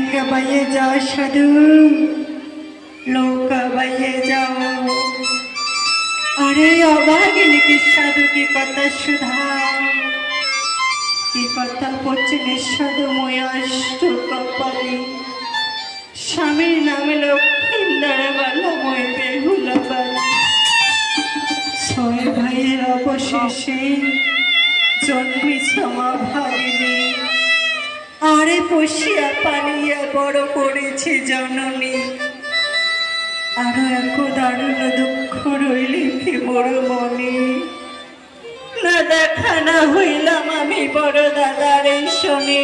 नौका বাইয়ে যাও সাধু, নৌকা বাইয়ে যাও। अरे अभागिनी की साधु की कथा सुधा, की कथा पड़ছে निঃসাধু ময়াষ্ট কপালে। স্বামীর নামে লক্ষ্মীন্দারে বালা মই বেহুলা বালা। ছয় ভাইয়ের অবশেষে জন্মেছে মা ভাগিনী। আরে পশিয়া পালিয়া বড় করেছে জননী। আরো এক দারুণ দুঃখ রইলে কি বড় মনে। না দেখা না হইলাম আমি বড় দাদার এই শোনে।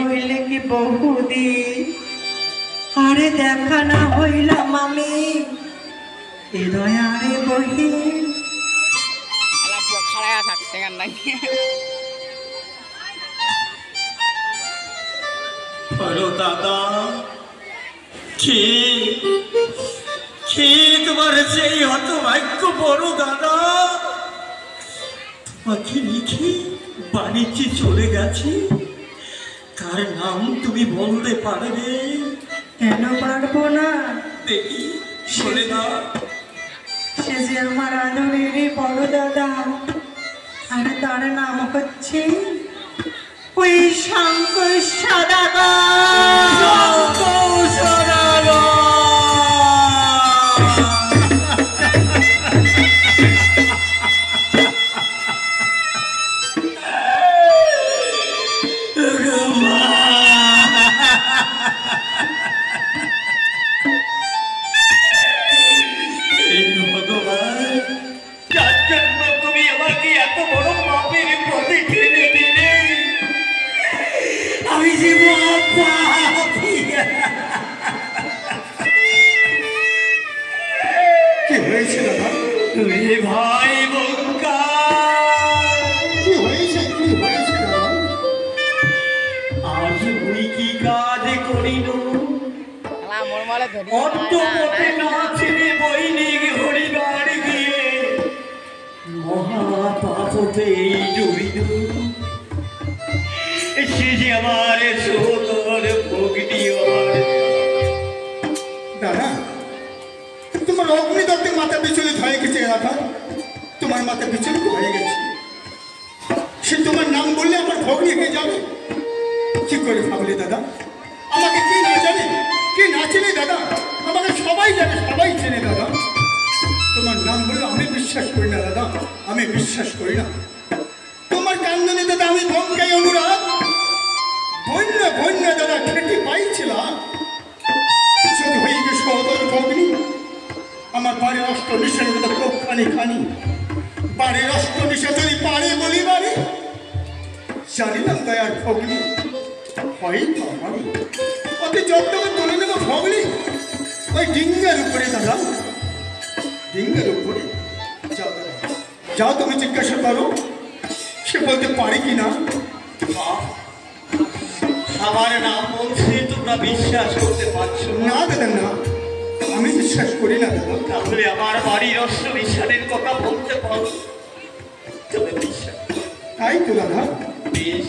হইলে কি বহুদিন, আরে দেখা না হইলাম আমি হৃদয় আরে বহিন। বড় দাদা কি কি তোমার সেই হতভাগ্য বড় দাদা, তোমাকে লিখে বাড়িতে চলে গেছে, তার নাম তুমি বলতে পারবে? কেন পারবো না, দেখি বলে দাও। সে যে আমার আদরের বড় দাদা, আর তার নাম হচ্ছে ওই শঙ্কর সদাগর। ভাই বঙ্কা কি হয়েছে, কি হয়েছে আজ ওই কি কাজ করিল, অন্তপটে না ছেড়ে বৈনিক হরিবার গিয়ে মহাপাপতে জড়িল। সে যে আমার সোদর ভগ্নি। দাদা, তোমার অগ্নিদত্তের মাথা বিচলিত হয়ে গেছে দাদা, তোমার মাথা বিচলিত হয়ে গেছে। সে তোমার নাম বললে আমার ভগ্নি হয়ে যাবে। কি করে ভাবলে দাদা? আমাকে কি না জানে, কি না চেনে দাদা? আমাকে সবাই জানে, সবাই চেনে দাদা। তোমার নাম বললে আমি বিশ্বাস করি না দাদা, আমি বিশ্বাস করি না। তোমার কান্দনে দাদা আমি ভঙ্কাই অনুরাগ বন্য বন্য দাদা খেতে পাইছিলাম। যদি হয়ে গেছে সদর ভগ্নি, আমার বাড়ির অষ্ট নিশার মতো খুব খানি খানি বাড়ির অষ্ট নিশা যদি পারে বলি বাড়ি জানিলাম দয়ার ভগ্নি হয়তো আমারই। ওকে যতটুকু তুলে নেব ভগ্নি ওই ডিঙ্গের উপরে দাদা, ডিঙ্গের উপরে। যাও দাদা, যাও তুমি জিজ্ঞাসা করো সে বলতে পারে কি না। আমার নাম বলছে তোমরা বিশ্বাস করতে পারছো না দাদা, না আমি বিশ্বাস করি না দাদা। তাহলে আমার বাড়ির অষ্ট নিশানের কথা বলতে পারো, তবে বিশ্বাস তাই তো দাদা। বেশ,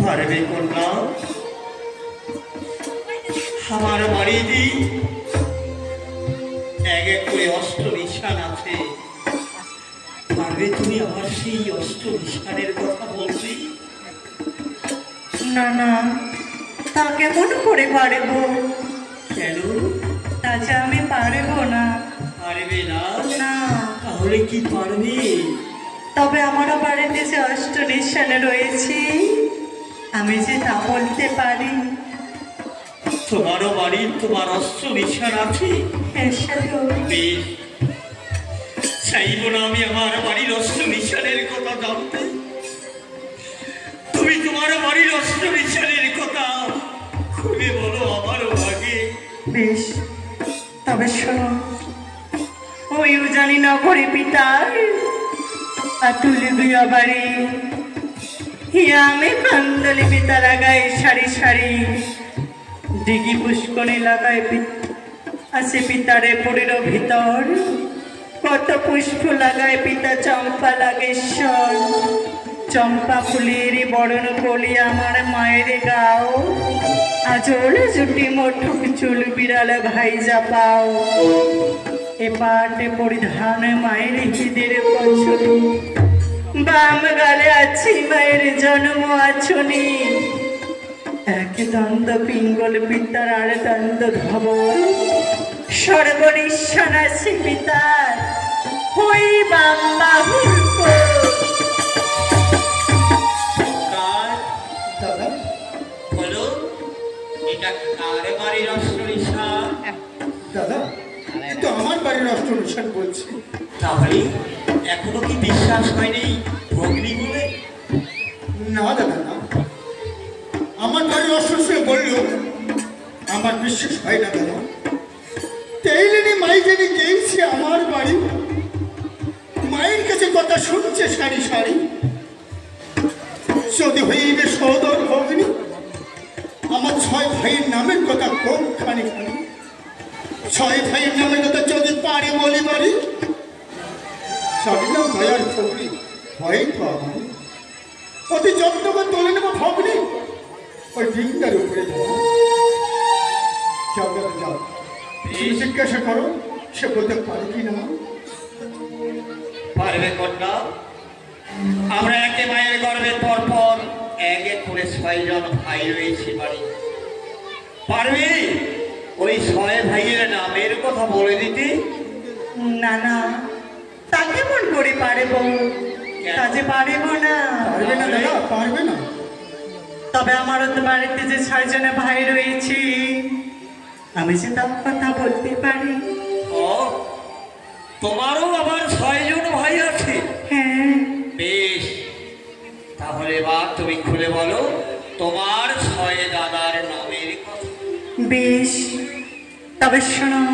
পারবে কন্যা? আমার বাড়িতে এক এক করে অষ্ট নিশান আছে, পারবে তুমি আমার সেই অষ্ট নিশানের কথা বলতে? না না, তা কেমন করে পারবো? কেন? তা যে আমি পারবো না। পারবে না? না। তাহলে কি পারবে? তবে আমারও বাড়িতে যে অষ্ট নিশানে রয়েছে, আমি যে তা বলতে পারি। তোমারও বাড়ির তোমার অষ্ট নিশান আছে? হ্যাঁ সাধু। বেশ, চাইব না আমি আমার বাড়ির অষ্ট নিশানের কথা জানতে। তুমি তোমার বাড়ির অষ্ট নিশানের কথা খুলে বলো আমারও ভাগে। বেশ, তবে শোনো, ওই উজানি নগরী পিতার আতুলি বিয়া বাড়ি, হিয়া আমি কান্দলি পিতার আগায় সারি সারি, দিঘি পুষ্কর এলাকায় আছে পিতারে পুরীর ভিতর, কত পুষ্প লাগায় পিতা চম্পা লাগেশ্বর। চম্পা ফুলের বরণ কলি আমার মায়ের গাও, আজল জুটি মোটুক চুল বিড়াল ভাই যাপাও। এ পাটে পরিধান মায়ের হৃদের পছনি, বাম গালে আছি মায়ের জন্ম আছনি। এক দন্দ পিঙ্গল পিতার আর দন্দ ধবল, সর্বনিঃসন আছে পিতার হই বাম বাহুর কোল। দাদা বলো, এটা কার বাড়ির অষ্টনিশা? দাদা এ তো আমার বাড়ির অষ্টনিশান বলছি। তাহলে এখনো কি বিশ্বাস হয়নি ভগ্নি বলে? না দাদা না, আমার বাড়ির অষ্টনিশান বললো আমার বিশ্বাস হয় না দাদা। তেইলেনি মাই জেনে গেছে আমার বাড়ি, মায়ের কাছে কথা শুনছে সারি সারি। যদি হইবে সদর ভগ্নি, আমার 6 ভাইয়ের নামের কথা কোন খানি খানি। 6 ভাইয়ের নামের কথা যদি পারে বলি বাড়ি, সারিলাম দয়ার ভগ্নি হয়তো আমার। অতি যত্ন করে তোলে নেবো ভগ্নি ওই ডিঙ্গার উপরে যাবো। যাও দাদা যাও, তুমি জিজ্ঞাসা করো সে বলতে পারে কি না। পারবে কন্যা? আমরা একে মায়ের গর্ভের পর পর এক এক করে 6 জন ভাই রয়েছি বাড়ি। পারবে ওই 6 ভাইয়ের নামের কথা বলে দিতে? না না, তা কেমন করে পারব? তা যে পারিব না। পারবে না দাদা, পারবে না। তবে আমারও তো বাড়িতে যে 6 জনে ভাই রয়েছে, আমি যে তার কথা বলতে পারি। ও, তোমারও আবার 6 জন ভাই আছে? হ্যাঁ। বেশ, তাহলে এবার তুমি খুলে বলো তোমার 6 দাদার নামের কথা। বেশ, তবে শোনো,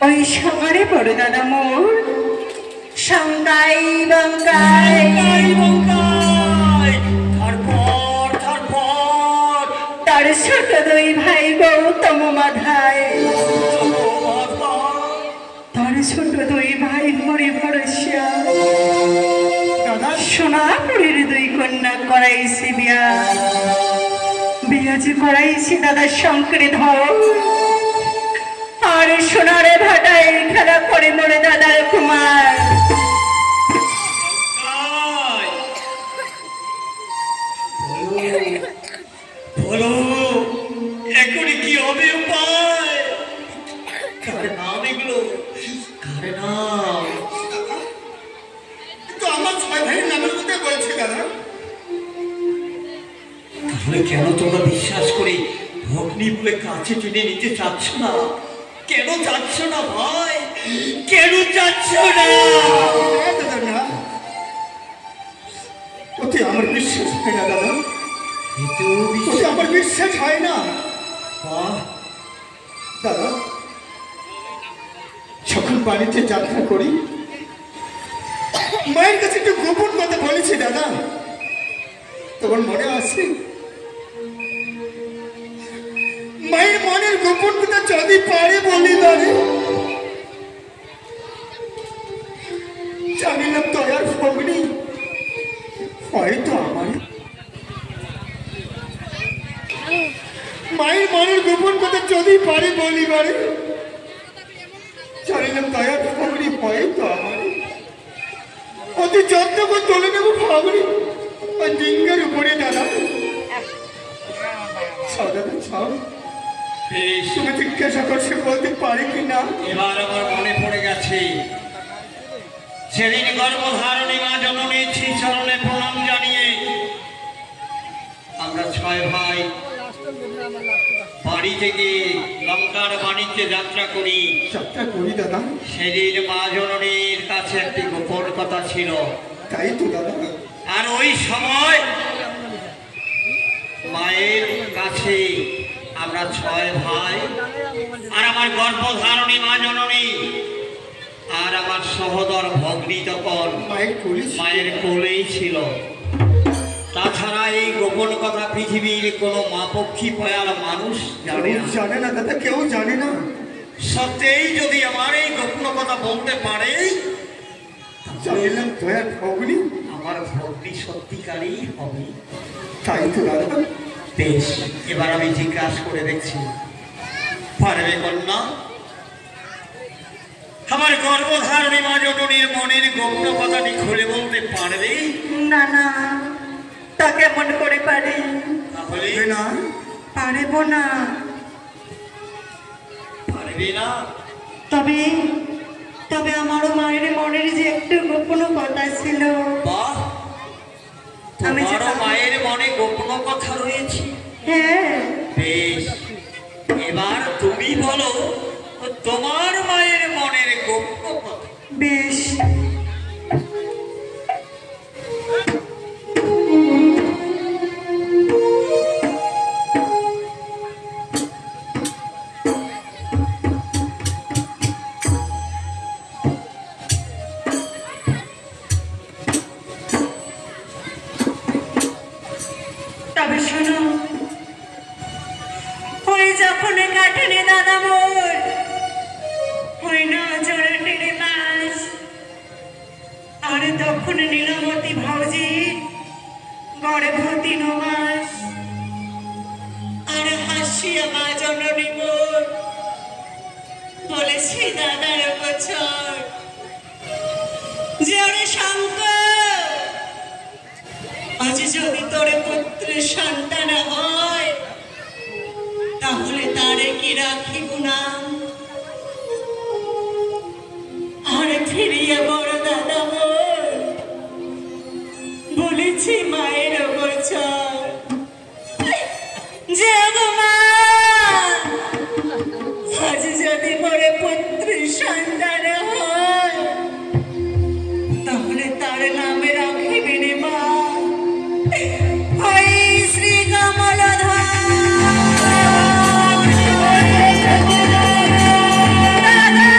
ওই সবারে বড় দাদা মোর সংগাই বঙ্গাই, তার ছোট 2 ভাই গৌতম মাধায়, তার ছোট 2 ভাই হরি ভরসা। দাদা সোনাপুরের 2 কন্যা করাইছি বিয়া, বিয়া যে করাইছি দাদা শঙ্করে ধর। আর সোনারে ভাটায় খেলা করে মোরে দাদার কুমার। বলো এখনই কি হবে উপায়? কার নাম এগুলো? কার নাম? তো আমার 6 ভাইয়ের নামের কথা বলছি দাদা। তাহলে কেন তোমরা বিশ্বাস করে ভগ্নি বলে কাছে টেনে নিতে চাচ্ছ না? কেন চাচ্ছ না ভাই? কেন চাচ্ছ না? না দাদা না, ওতে আমার বিশ্বাস হয় না দাদা, ওতে আমার বিশ্বাস হয় না দাদা। যখন বাড়িতে যাত্রা করি মায়ের কাছে একটু গোপন কথা বলেছি দাদা, তোমার মনে আছে? মায়ের মনের গোপন কথা যদি পারে বলি দাঁড়ে, জানিলাম দয়ার ভগ্নি হয়তো আমার। মায়ের মনের গোপন কথা যদি পারে বলি বারে, জানিলাম দয়ার ভগ্নি হয়তো আমার। অতি যত্ন করে তোলে নেব ভগ্নি ওই ডিঙ্গের উপরে দাদা। দাদা ছাও, বেশ, তুমি জিজ্ঞাসা করছে বলতে পারে কি না। এবার আমার মনে পড়ে গেছে সেদিন গর্ভধারণী মা জননীর শ্রীচরণে প্রণাম জানিয়ে আমরা 6 ভাই বাড়ি থেকে লঙ্কার বাণিজ্যে যাত্রা করি। যাত্রা করি দাদা। সেদিন মা জননীর কাছে একটি গোপন কথা ছিল। তাই তো দাদা। আর ওই সময় মায়ের কাছে আমরা 6 ভাই আর আমার গর্ভধারণী মা জননী আর আমার সহোদর ভগ্নী তখন মায়ের কোলেই ছিল। তাছাড়া এই গোপন কথা পৃথিবীর কোনো মাপক্ষী পয়াল মানুষ জানে না দাদা, কেউ জানে না। সত্যিই যদি আমার এই গোপন কথা বলতে পারে, জানিলাম দয়ার ভগ্নী আমার ভক্তি সত্যিকারই হবে। তাই তো দাদা। বেশ, এবার আমি জিজ্ঞাসা করে দেখছি, পারবে কন্যা? আমার গর্ভধারণী মা জননীর মনের গোপন কথাটি খুলে বলতে পারবে? না না, তা কেমন করে পারি? তাহলে না পারব না। পারবে না? তবে তবে আমারও মায়ের মনের যে একটু গোপন কথা ছিল। বাহ, আমি যে তোমারও মায়ের মনে গোপন কথা রয়েছে। হ্যাঁ, বেশ, এবার তুমি বলো তোমার মায়ের মনের গোপন কথা। বেশ। তবে শোনো, ওই যখন কাঠেনে দাদা মোর ওই না জোরে টেনে মাছ, আর তখন নীলমতি ভাউজি গর্ভবতী নমাস, আর হাসিয়া মা জননী মোর বলেছি দাদার বছর যে ওরে শঙ্কর, আজ যদি তোর পুত্রের সন্তান হয় তাহলে তারে কি রাখিব নাম? আর ফিরিয়া বড় দাদা মোর বলেছি মায়ের বছর যে গো মা, আজ যদি বড় পুত্রের সন্তান হয় তাহলে তার নামে রাখিবে রে মা ওই শ্রী কমলধর। দাদা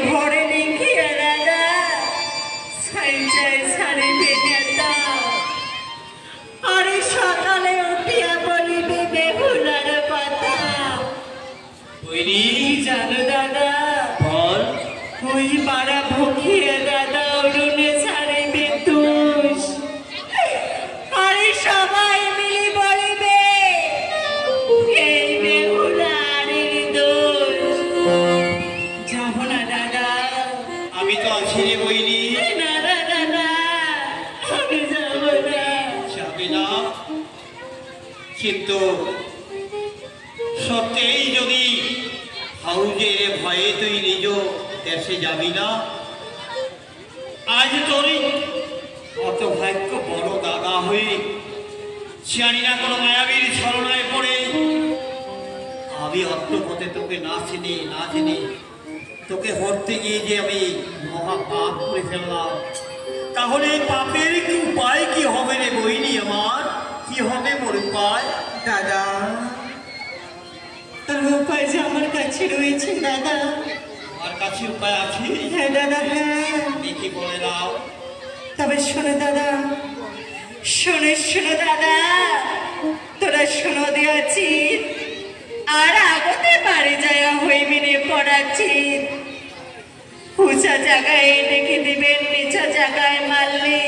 ঘরে নেই দাদা ছাই ছাই ছাড়ে বেঁধে কিন্তু সত্যিই যদি হাউজের ভয়ে তুই নিজ দেশে যাবি না, আজ তোরই অত ভাগ্য বড় দাদা হয়ে জানি না কোনো মায়াবীর ছলনায় পড়ে আমি অর্থপথে তোকে না চিনি তোকে হরতে গিয়ে যে আমি মহা পাপ করে ফেললাম। তাহলে এই পাপের কি উপায় কি হবে রে বইনি আমার? কি হবে মোর উপায়? দাদা, তার উপায় যে আমার কাছে রয়েছে দাদা। আমার কাছে উপায় আছে? হ্যাঁ দাদা, হ্যাঁ। দেখি বলে দাও। তবে শোনো দাদা, শোনো দাদা, তোরা শোনো দিয়াছি আর আগতে বাড়ি যায় হইমিনে পড়াচ্ছি। উঁচা জায়গায় ডেকে দিবেন, নিচা জায়গায় মারলি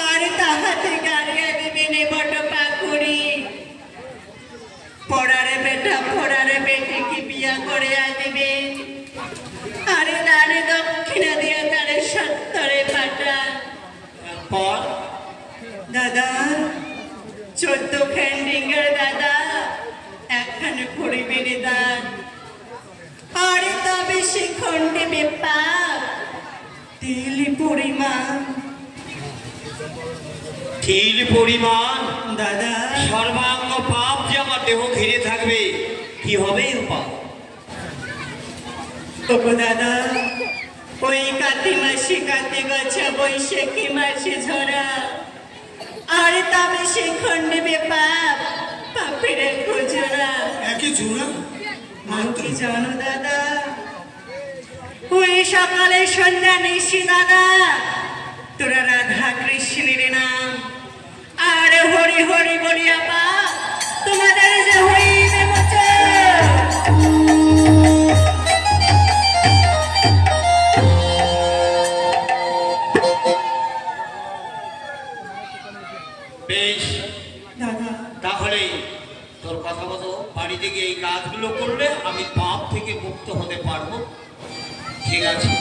আর তাহাতে গাড়িয়া দিবেন বট পাকুড়ি। পড়ারে বেটা পড়ারে বেটিকে বিয়া করে দিবেন, আরে নারে দক্ষিণা দিয়া তারে সত্তরে পাঠা। পর দাদা 14 ফ্যান্ডিঙ্গার দাদা, একখানে পড়িবেন দান, আরে তবে সে খণ্ডে বেপার তিল পরিমাণ। তিল পরিমাণ দাদা, সর্বাঙ্গ পাপ যে আমার দেহ ঘিরে থাকবে, কি হবে উপায়? ওগো দাদা, ওই কাতি মাসে কাতি গছা, বৈশাখী মাসে ঝরা, আরে তবে সে খণ্ডে বেপাপ পাপের খুচরা। একই জোড়া কি জানো দাদা, ওই সকালে সন্ধ্যা নিশি দাদা তোরা রাধা কৃষ্ণের নাম আর হরি হরি বলিয়া পা তোমাদের যে হইবে বেশ, দাদা। তাহলে তোর কথা মতো বাড়িতে গিয়ে এই কাজগুলো করলে আমি পাপ থেকে মুক্ত হতে পারবো। ঠিক আছে।